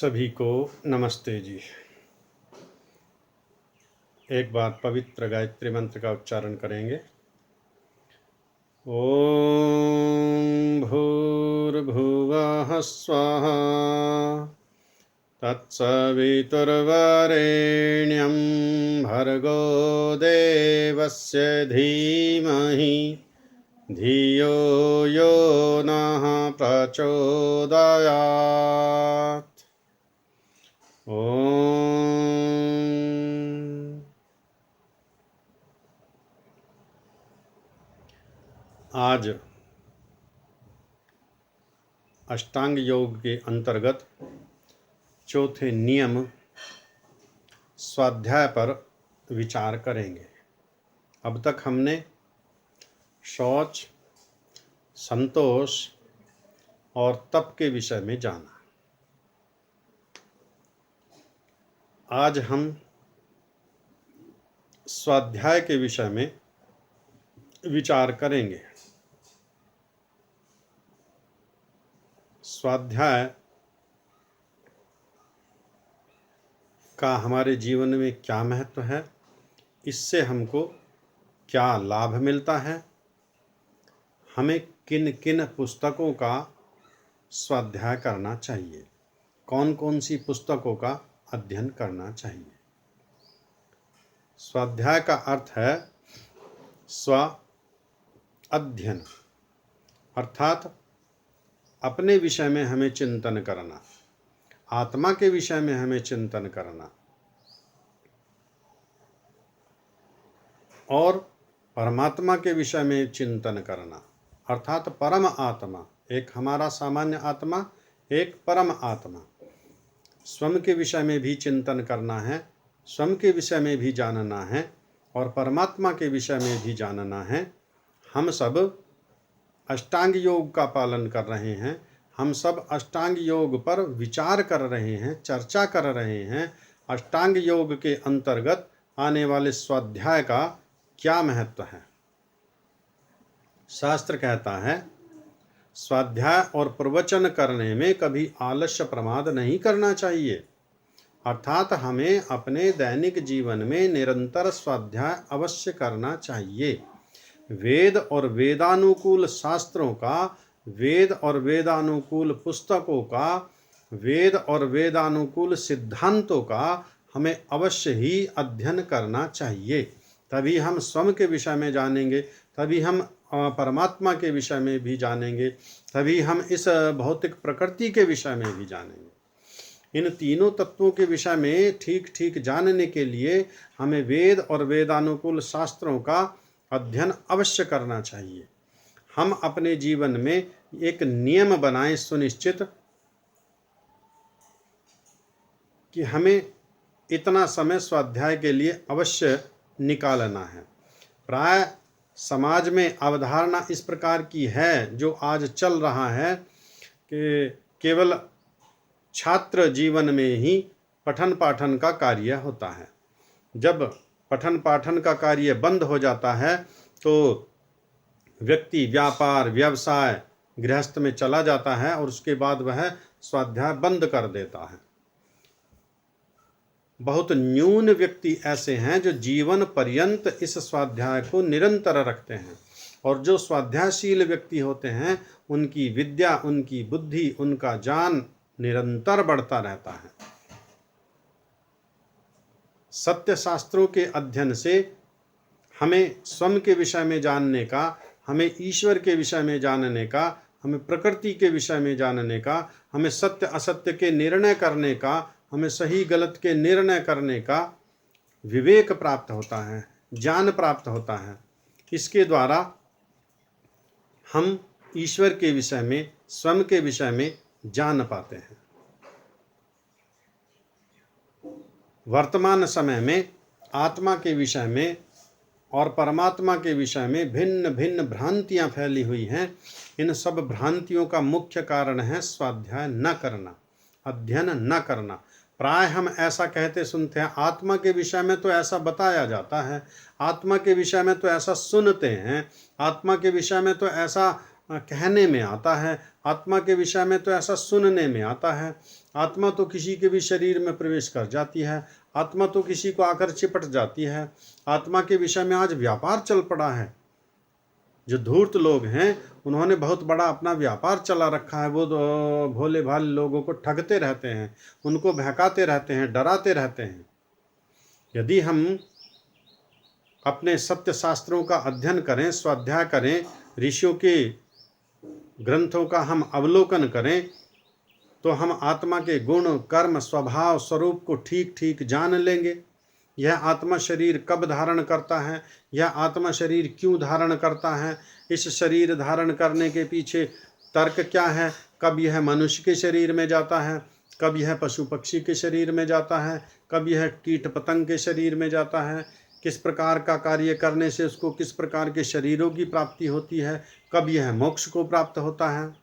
सभी को नमस्ते जी। एक बार पवित्र गायत्री मंत्र का उच्चारण करेंगे। ओम भूर्भुवः स्वाहा तत्सवितुर्वरेण्यं भर्गो देवस्य धीमहि धियो यो नः प्रचोदयात्। आज अष्टांग योग के अंतर्गत चौथे नियम स्वाध्याय पर विचार करेंगे। अब तक हमने शौच, संतोष और तप के विषय में जाना। आज हम स्वाध्याय के विषय में विचार करेंगे। स्वाध्याय का हमारे जीवन में क्या महत्व है, इससे हमको क्या लाभ मिलता है, हमें किन किन पुस्तकों का स्वाध्याय करना चाहिए, कौन कौन सी पुस्तकों का अध्ययन करना चाहिए। स्वाध्याय का अर्थ है स्व अध्ययन, अर्थात अपने विषय में हमें चिंतन करना, आत्मा के विषय में हमें चिंतन करना और परमात्मा के विषय में चिंतन करना, अर्थात परम आत्मा। एक हमारा सामान्य आत्मा, एक परम आत्मा। स्वयं के विषय में भी चिंतन करना है, स्वयं के विषय में भी जानना है और परमात्मा के विषय में भी जानना है। हम सब अष्टांग योग का पालन कर रहे हैं, हम सब अष्टांग योग पर विचार कर रहे हैं, चर्चा कर रहे हैं। अष्टांग योग के अंतर्गत आने वाले स्वाध्याय का क्या महत्व है। शास्त्र कहता है स्वाध्याय और प्रवचन करने में कभी आलस्य प्रमाद नहीं करना चाहिए, अर्थात हमें अपने दैनिक जीवन में निरंतर स्वाध्याय अवश्य करना चाहिए। वेद और वेदानुकूल शास्त्रों का, वेद और वेदानुकूल पुस्तकों का, वेद और वेदानुकूल सिद्धांतों का हमें अवश्य ही अध्ययन करना चाहिए। तभी हम स्वयं के विषय में जानेंगे, तभी हम परमात्मा के विषय में भी जानेंगे, तभी हम इस भौतिक प्रकृति के विषय में भी जानेंगे। इन तीनों तत्वों के विषय में ठीक ठीक जानने के लिए हमें वेद और वेदानुकूल शास्त्रों का अध्ययन अवश्य करना चाहिए। हम अपने जीवन में एक नियम बनाएं सुनिश्चित कि हमें इतना समय स्वाध्याय के लिए अवश्य निकालना है। प्राय समाज में अवधारणा इस प्रकार की है, जो आज चल रहा है, कि केवल छात्र जीवन में ही पठन पाठन का कार्य होता है। जब पठन पाठन का कार्य बंद हो जाता है तो व्यक्ति व्यापार, व्यवसाय, गृहस्थ में चला जाता है और उसके बाद वह स्वाध्याय बंद कर देता है। बहुत न्यून व्यक्ति ऐसे हैं जो जीवन पर्यंत इस स्वाध्याय को निरंतर रखते हैं, और जो स्वाध्यायशील व्यक्ति होते हैं उनकी विद्या, उनकी बुद्धि, उनका ज्ञान निरंतर बढ़ता रहता है। सत्य शास्त्रों के अध्ययन से हमें स्वयं के विषय में जानने का, हमें ईश्वर के विषय में जानने का, हमें प्रकृति के विषय में जानने का, हमें सत्य असत्य के निर्णय करने का, हमें सही गलत के निर्णय करने का विवेक प्राप्त होता है, ज्ञान प्राप्त होता है। इसके द्वारा हम ईश्वर के विषय में, स्वयं के विषय में जान पाते हैं। वर्तमान समय में आत्मा के विषय में और परमात्मा के विषय में भिन्न भिन्न भ्रांतियां फैली हुई हैं। इन सब भ्रांतियों का मुख्य कारण है स्वाध्याय न करना, अध्ययन न करना। प्राय हम ऐसा कहते सुनते हैं, आत्मा के विषय में तो ऐसा बताया जाता है, आत्मा के विषय में तो ऐसा सुनते हैं, आत्मा के विषय में तो ऐसा कहने में आता है, आत्मा के विषय में तो ऐसा सुनने में आता है। आत्मा तो किसी के भी शरीर में प्रवेश कर जाती है, आत्मा तो किसी को आकर चिपट जाती है। आत्मा के विषय में आज व्यापार चल पड़ा है। जो धूर्त लोग हैं उन्होंने बहुत बड़ा अपना व्यापार चला रखा है। वो भोले भाले लोगों को ठगते रहते हैं, उनको बहकाते रहते हैं, डराते रहते हैं। यदि हम अपने सत्य शास्त्रों का अध्ययन करें, स्वाध्याय करें, ऋषियों के ग्रंथों का हम अवलोकन करें, तो हम आत्मा के गुण, कर्म, स्वभाव, स्वरूप को ठीक ठीक जान लेंगे। यह आत्मा शरीर कब धारण करता है, यह आत्मा शरीर क्यों धारण करता है, इस शरीर धारण करने के पीछे तर्क क्या है, कब यह मनुष्य के शरीर में जाता है, कब यह पशु पक्षी के शरीर में जाता है, कब यह कीट पतंग के शरीर में जाता है, किस प्रकार का कार्य करने से उसको किस प्रकार के शरीरों की प्राप्ति होती है, कब यह मोक्ष को प्राप्त होता है,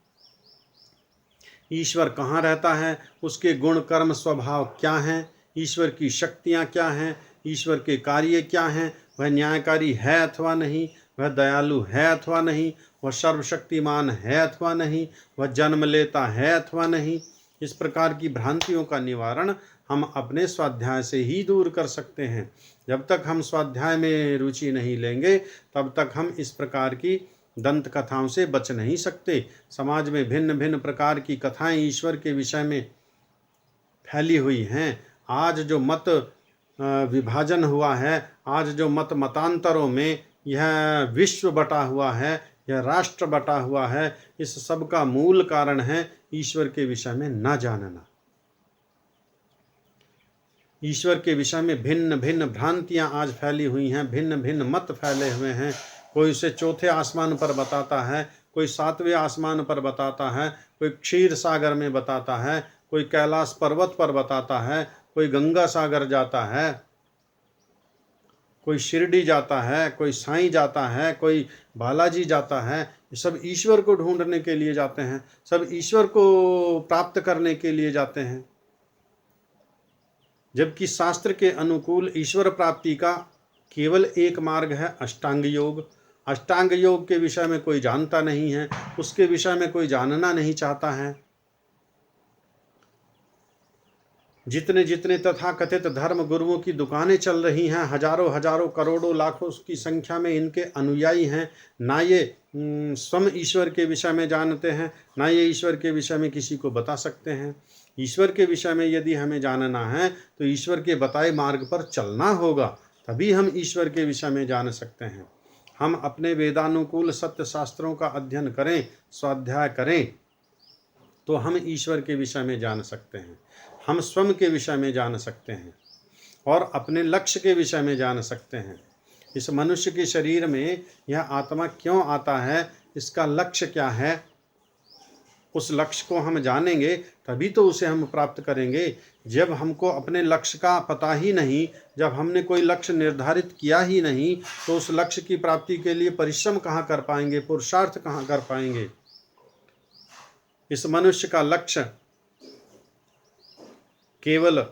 ईश्वर कहाँ रहता है, उसके गुण कर्म स्वभाव क्या हैं, ईश्वर की शक्तियाँ क्या हैं, ईश्वर के कार्य क्या हैं, वह न्यायकारी है अथवा नहीं, वह दयालु है अथवा नहीं, वह सर्वशक्तिमान है अथवा नहीं, वह जन्म लेता है अथवा नहीं। इस प्रकार की भ्रांतियों का निवारण हम अपने स्वाध्याय से ही दूर कर सकते हैं। जब तक हम स्वाध्याय में रुचि नहीं लेंगे तब तक हम इस प्रकार की दंत कथाओं से बच नहीं सकते। समाज में भिन्न भिन्न प्रकार की कथाएं ईश्वर के विषय में फैली हुई हैं। आज जो मत विभाजन हुआ है, आज जो मतांतरों में यह विश्व बटा हुआ है, यह राष्ट्र बटा हुआ है, इस सब का मूल कारण है ईश्वर के विषय में न जानना। ईश्वर के विषय में भिन्न भिन्न भ्रांतियां आज फैली हुई हैं, भिन्न भिन्न मत फैले हुए हैं। कोई उसे चौथे आसमान पर बताता है, कोई सातवें आसमान पर बताता है, कोई क्षीर सागर में बताता है, कोई कैलाश पर्वत पर बताता है, कोई गंगा सागर जाता है, कोई शिरडी जाता है, कोई साईं जाता है, कोई बालाजी जाता है। ये सब ईश्वर को ढूंढने के लिए जाते हैं, सब ईश्वर को प्राप्त करने के लिए जाते हैं। जबकि शास्त्र के अनुकूल ईश्वर प्राप्ति का केवल एक मार्ग है, अष्टांग योग। अष्टांग योग के विषय में कोई जानता नहीं है, उसके विषय में कोई जानना नहीं चाहता है। जितने जितने तथाकथित धर्म गुरुओं की दुकानें चल रही हैं, हजारों हजारों करोड़ों लाखों की संख्या में इनके अनुयायी हैं, ना ये स्वयं ईश्वर के विषय में जानते हैं, ना ये ईश्वर के विषय में किसी को बता सकते हैं। ईश्वर के विषय में यदि हमें जानना है तो ईश्वर के बताए मार्ग पर चलना होगा, तभी हम ईश्वर के विषय में जान सकते हैं। हम अपने वेदानुकूल सत्य शास्त्रों का अध्ययन करें, स्वाध्याय करें, तो हम ईश्वर के विषय में जान सकते हैं, हम स्वयं के विषय में जान सकते हैं और अपने लक्ष्य के विषय में जान सकते हैं। इस मनुष्य के शरीर में यह आत्मा क्यों आता है, इसका लक्ष्य क्या है, उस लक्ष्य को हम जानेंगे तभी तो उसे हम प्राप्त करेंगे। जब हमको अपने लक्ष्य का पता ही नहीं, जब हमने कोई लक्ष्य निर्धारित किया ही नहीं, तो उस लक्ष्य की प्राप्ति के लिए परिश्रम कहाँ कर पाएंगे, पुरुषार्थ कहाँ कर पाएंगे। इस मनुष्य का लक्ष्य केवल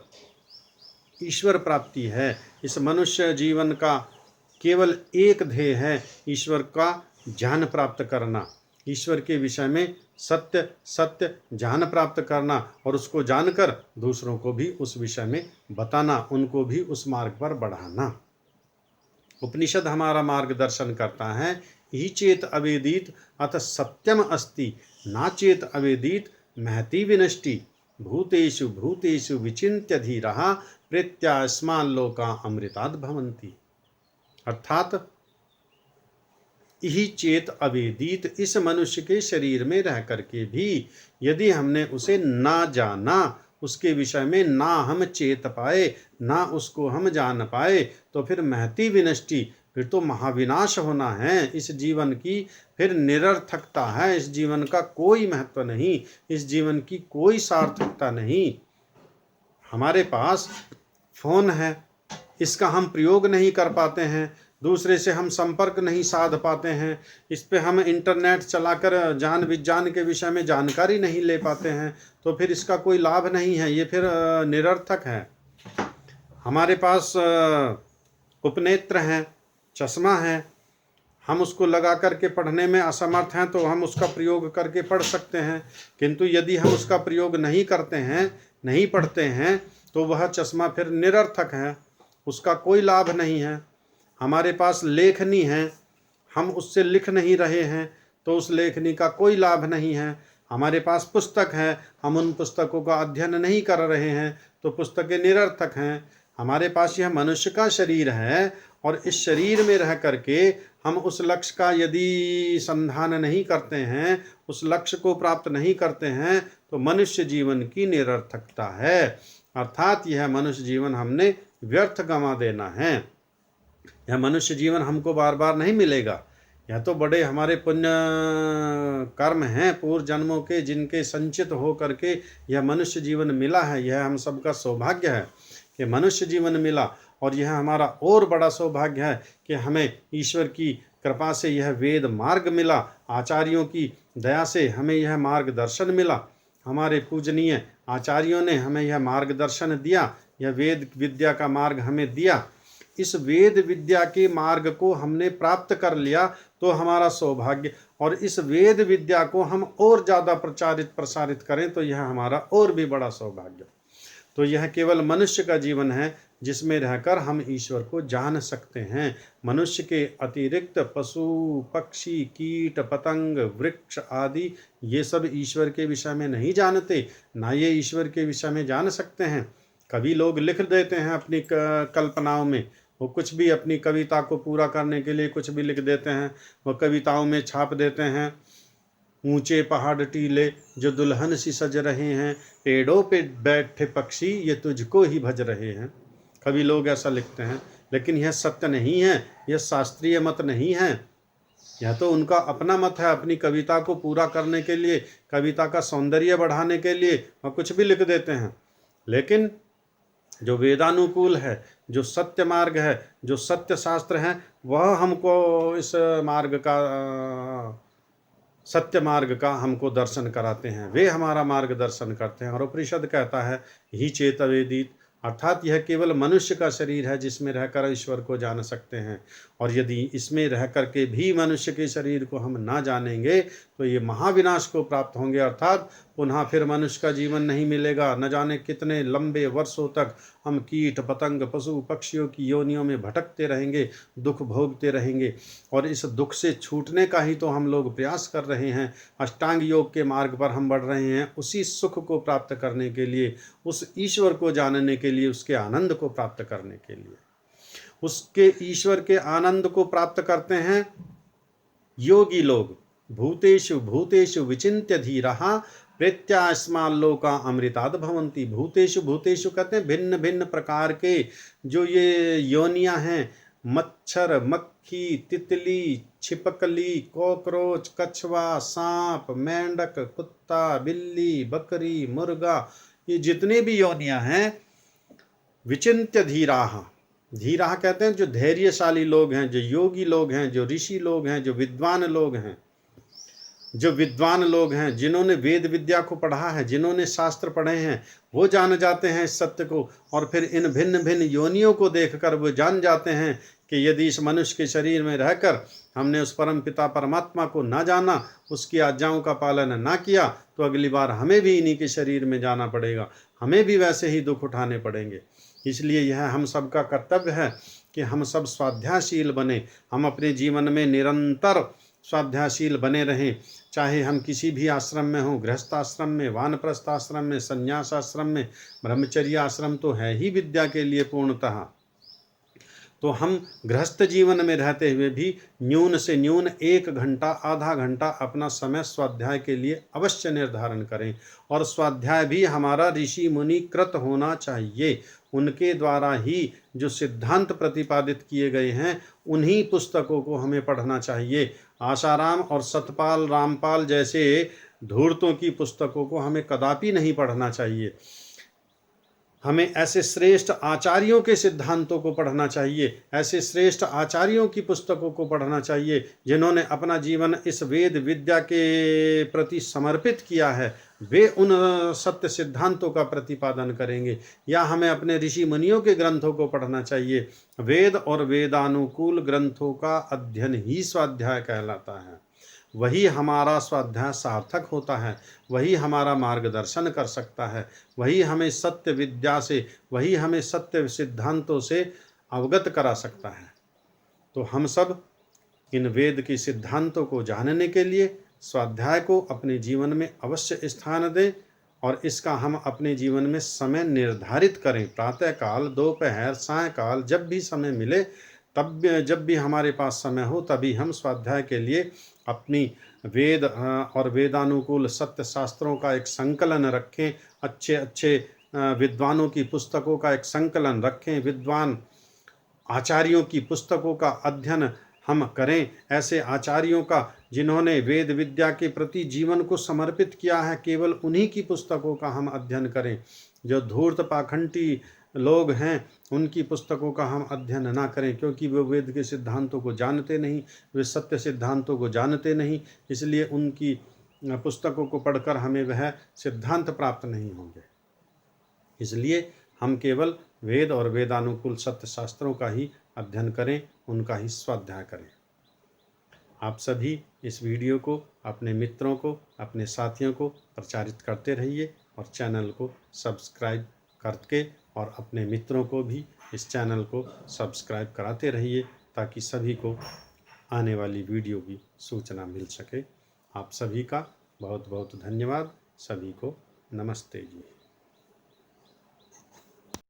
ईश्वर प्राप्ति है। इस मनुष्य जीवन का केवल एक ध्येय है, ईश्वर का ज्ञान प्राप्त करना, ईश्वर के विषय में सत्य सत्य ज्ञान प्राप्त करना और उसको जानकर दूसरों को भी उस विषय में बताना, उनको भी उस मार्ग पर बढ़ाना। उपनिषद हमारा मार्गदर्शन करता है, ही चेत अवेदित अथ सत्यम अस्ति, ना चेत अवेदित महति विनष्टि, भूतेषु भूतेषु विचिन्त्य धीरः प्रेत्यास्मान् लोका अमृतात् भवन्ति। अर्थात यही चेत अवेदित, इस मनुष्य के शरीर में रह करके भी यदि हमने उसे ना जाना, उसके विषय में ना हम चेत पाए, ना उसको हम जान पाए, तो फिर महति विनष्टि, फिर तो महाविनाश होना है इस जीवन की, फिर निरर्थकता है, इस जीवन का कोई महत्व नहीं, इस जीवन की कोई सार्थकता नहीं। हमारे पास फोन है, इसका हम प्रयोग नहीं कर पाते हैं, दूसरे से हम संपर्क नहीं साध पाते हैं, इस पे हम इंटरनेट चलाकर ज्ञान विज्ञान के विषय में जानकारी नहीं ले पाते हैं, तो फिर इसका कोई लाभ नहीं है, ये फिर निरर्थक है। हमारे पास उपनेत्र हैं, चश्मा है, हम उसको लगा करके पढ़ने में असमर्थ हैं तो हम उसका प्रयोग करके पढ़ सकते हैं, किंतु यदि हम उसका प्रयोग नहीं करते हैं, नहीं पढ़ते हैं, तो वह चश्मा फिर निरर्थक है, उसका कोई लाभ नहीं है। हमारे पास लेखनी है, हम उससे लिख नहीं रहे हैं तो उस लेखनी का कोई लाभ नहीं है। हमारे पास पुस्तक है, हम उन पुस्तकों का अध्ययन नहीं कर रहे हैं तो पुस्तकें निरर्थक हैं। हमारे पास यह मनुष्य का शरीर है और इस शरीर में रह करके हम उस लक्ष्य का यदि संधान नहीं करते हैं, उस लक्ष्य को प्राप्त नहीं करते हैं, तो मनुष्य जीवन की निरर्थकता है। अर्थात यह मनुष्य जीवन हमने व्यर्थ गंवा देना है। यह मनुष्य जीवन हमको बार बार नहीं मिलेगा। यह तो बड़े हमारे पुण्य कर्म हैं पूर्व जन्मों के, जिनके संचित हो करके यह मनुष्य जीवन मिला है। यह हम सबका सौभाग्य है कि मनुष्य जीवन मिला, और यह हमारा और बड़ा सौभाग्य है कि हमें ईश्वर की कृपा से यह वेद मार्ग मिला, आचार्यों की दया से हमें यह मार्गदर्शन मिला। हमारे पूजनीय आचार्यों ने हमें यह मार्गदर्शन दिया, यह वेद विद्या का मार्ग हमें दिया। इस वेद विद्या के मार्ग को हमने प्राप्त कर लिया तो हमारा सौभाग्य, और इस वेद विद्या को हम और ज़्यादा प्रसारित करें तो यह हमारा और भी बड़ा सौभाग्य। तो यह केवल मनुष्य का जीवन है जिसमें रहकर हम ईश्वर को जान सकते हैं। मनुष्य के अतिरिक्त पशु पक्षी कीट पतंग वृक्ष आदि ये सब ईश्वर के विषय में नहीं जानते, ना ये ईश्वर के विषय में जान सकते हैं। कवि लोग लिख देते हैं अपनी कल्पनाओं में, वो कुछ भी अपनी कविता को पूरा करने के लिए कुछ भी लिख देते हैं, वो कविताओं में छाप देते हैं। ऊंचे पहाड़ टीले जो दुल्हन सी सज रहे हैं, पेड़ों पे बैठे पक्षी ये तुझको ही भज रहे हैं। कवि लोग ऐसा लिखते हैं, लेकिन यह सत्य नहीं है, यह शास्त्रीय मत नहीं है। यह तो उनका अपना मत है। अपनी कविता को पूरा करने के लिए, कविता का सौंदर्य बढ़ाने के लिए वह कुछ भी लिख देते हैं। लेकिन जो वेदानुकूल है, जो सत्य मार्ग है, जो सत्य शास्त्र है, वह हमको इस मार्ग का सत्य मार्ग का हमको दर्शन कराते हैं, वे हमारा मार्गदर्शन करते हैं। और उपनिषद कहता है ही चेत वेदित, अर्थात यह केवल मनुष्य का शरीर है जिसमें रहकर ईश्वर को जान सकते हैं। और यदि इसमें रह करके भी मनुष्य के शरीर को हम ना जानेंगे तो ये महाविनाश को प्राप्त होंगे, अर्थात पुनः फिर मनुष्य का जीवन नहीं मिलेगा। न जाने कितने लंबे वर्षों तक हम कीट पतंग पशु पक्षियों की योनियों में भटकते रहेंगे, दुख भोगते रहेंगे। और इस दुख से छूटने का ही तो हम लोग प्रयास कर रहे हैं, अष्टांग योग के मार्ग पर हम बढ़ रहे हैं, उसी सुख को प्राप्त करने के लिए, उस ईश्वर को जानने के लिए, उसके आनंद को प्राप्त करने के लिए। उसके ईश्वर के आनंद को प्राप्त करते हैं योगी लोग। भूतेषु भूतेषु विचिन्त्य धीरः प्रेत्यास्माल्लोका अमृताद भवन्ति। भूतेषु भूतेषु कहते हैं भिन्न भिन्न प्रकार के जो ये योनियां हैं, मच्छर मक्खी तितली छिपकली कॉकरोच कछुआ सांप मेंढक कुत्ता बिल्ली बकरी मुर्गा, ये जितने भी योनियां हैं, विचिन्त्य धीराः, धीराः कहते हैं जो धैर्यशाली लोग हैं, जो योगी लोग हैं, जो ऋषि लोग हैं, जो विद्वान लोग हैं, जो विद्वान लोग हैं, जिन्होंने वेद विद्या को पढ़ा है, जिन्होंने शास्त्र पढ़े हैं, वो जान जाते हैं इस सत्य को। और फिर इन भिन्न भिन्न योनियों को देखकर वो जान जाते हैं कि यदि इस मनुष्य के शरीर में रहकर हमने उस परम पिता परमात्मा को ना जाना, उसकी आज्ञाओं का पालन ना किया, तो अगली बार हमें भी इन्हीं के शरीर में जाना पड़ेगा, हमें भी वैसे ही दुख उठाने पड़ेंगे। इसलिए यह हम सबका कर्तव्य है कि हम सब स्वाध्यायशील बने, हम अपने जीवन में निरंतर स्वाध्यायशील बने रहें। चाहे हम किसी भी आश्रम में हों, गृहस्थ आश्रम में, वानप्रस्थ आश्रम में, संन्यास आश्रम में, ब्रह्मचर्य आश्रम तो है ही विद्या के लिए पूर्णतः। तो हम गृहस्थ जीवन में रहते हुए भी न्यून से न्यून 1 घंटा आधा घंटा अपना समय स्वाध्याय के लिए अवश्य निर्धारण करें। और स्वाध्याय भी हमारा ऋषि मुनि कृत होना चाहिए। उनके द्वारा ही जो सिद्धांत प्रतिपादित किए गए हैं, उन्हीं पुस्तकों को हमें पढ़ना चाहिए। आशाराम और सतपाल रामपाल जैसे धूर्तों की पुस्तकों को हमें कदापि नहीं पढ़ना चाहिए। हमें ऐसे श्रेष्ठ आचार्यों के सिद्धांतों को पढ़ना चाहिए, ऐसे श्रेष्ठ आचार्यों की पुस्तकों को पढ़ना चाहिए जिन्होंने अपना जीवन इस वेद विद्या के प्रति समर्पित किया है, वे उन सत्य सिद्धांतों का प्रतिपादन करेंगे, या हमें अपने ऋषि मुनियों के ग्रंथों को पढ़ना चाहिए। वेद और वेदानुकूल ग्रंथों का अध्ययन ही स्वाध्याय कहलाता है। वही हमारा स्वाध्याय सार्थक होता है, वही हमारा मार्गदर्शन कर सकता है, वही हमें सत्य विद्या से, वही हमें सत्य सिद्धांतों से अवगत करा सकता है। तो हम सब इन वेद के सिद्धांतों को जानने के लिए स्वाध्याय को अपने जीवन में अवश्य स्थान दें, और इसका हम अपने जीवन में समय निर्धारित करें। प्रातःकाल, दोपहर, सायंकाल, जब भी समय मिले, तब जब भी हमारे पास समय हो, तभी हम स्वाध्याय के लिए अपनी वेद और वेदानुकूल सत्य शास्त्रों का एक संकलन रखें। अच्छे अच्छे विद्वानों की पुस्तकों का एक संकलन रखें। विद्वान आचार्यों की पुस्तकों का अध्ययन हम करें। ऐसे आचार्यों का जिन्होंने वेद विद्या के प्रति जीवन को समर्पित किया है, केवल उन्हीं की पुस्तकों का हम अध्ययन करें। जो धूर्त पाखंडी लोग हैं, उनकी पुस्तकों का हम अध्ययन ना करें, क्योंकि वे वेद के सिद्धांतों को जानते नहीं, वे सत्य सिद्धांतों को जानते नहीं। इसलिए उनकी पुस्तकों को पढ़कर हमें वह सिद्धांत प्राप्त नहीं होंगे। इसलिए हम केवल वेद और वेदानुकूल सत्य शास्त्रों का ही अध्ययन करें, उनका ही स्वाध्याय करें। आप सभी इस वीडियो को अपने मित्रों को, अपने साथियों को प्रचारित करते रहिए, और चैनल को सब्सक्राइब करके और अपने मित्रों को भी इस चैनल को सब्सक्राइब कराते रहिए, ताकि सभी को आने वाली वीडियो की सूचना मिल सके। आप सभी का बहुत बहुत धन्यवाद। सभी को नमस्ते जी।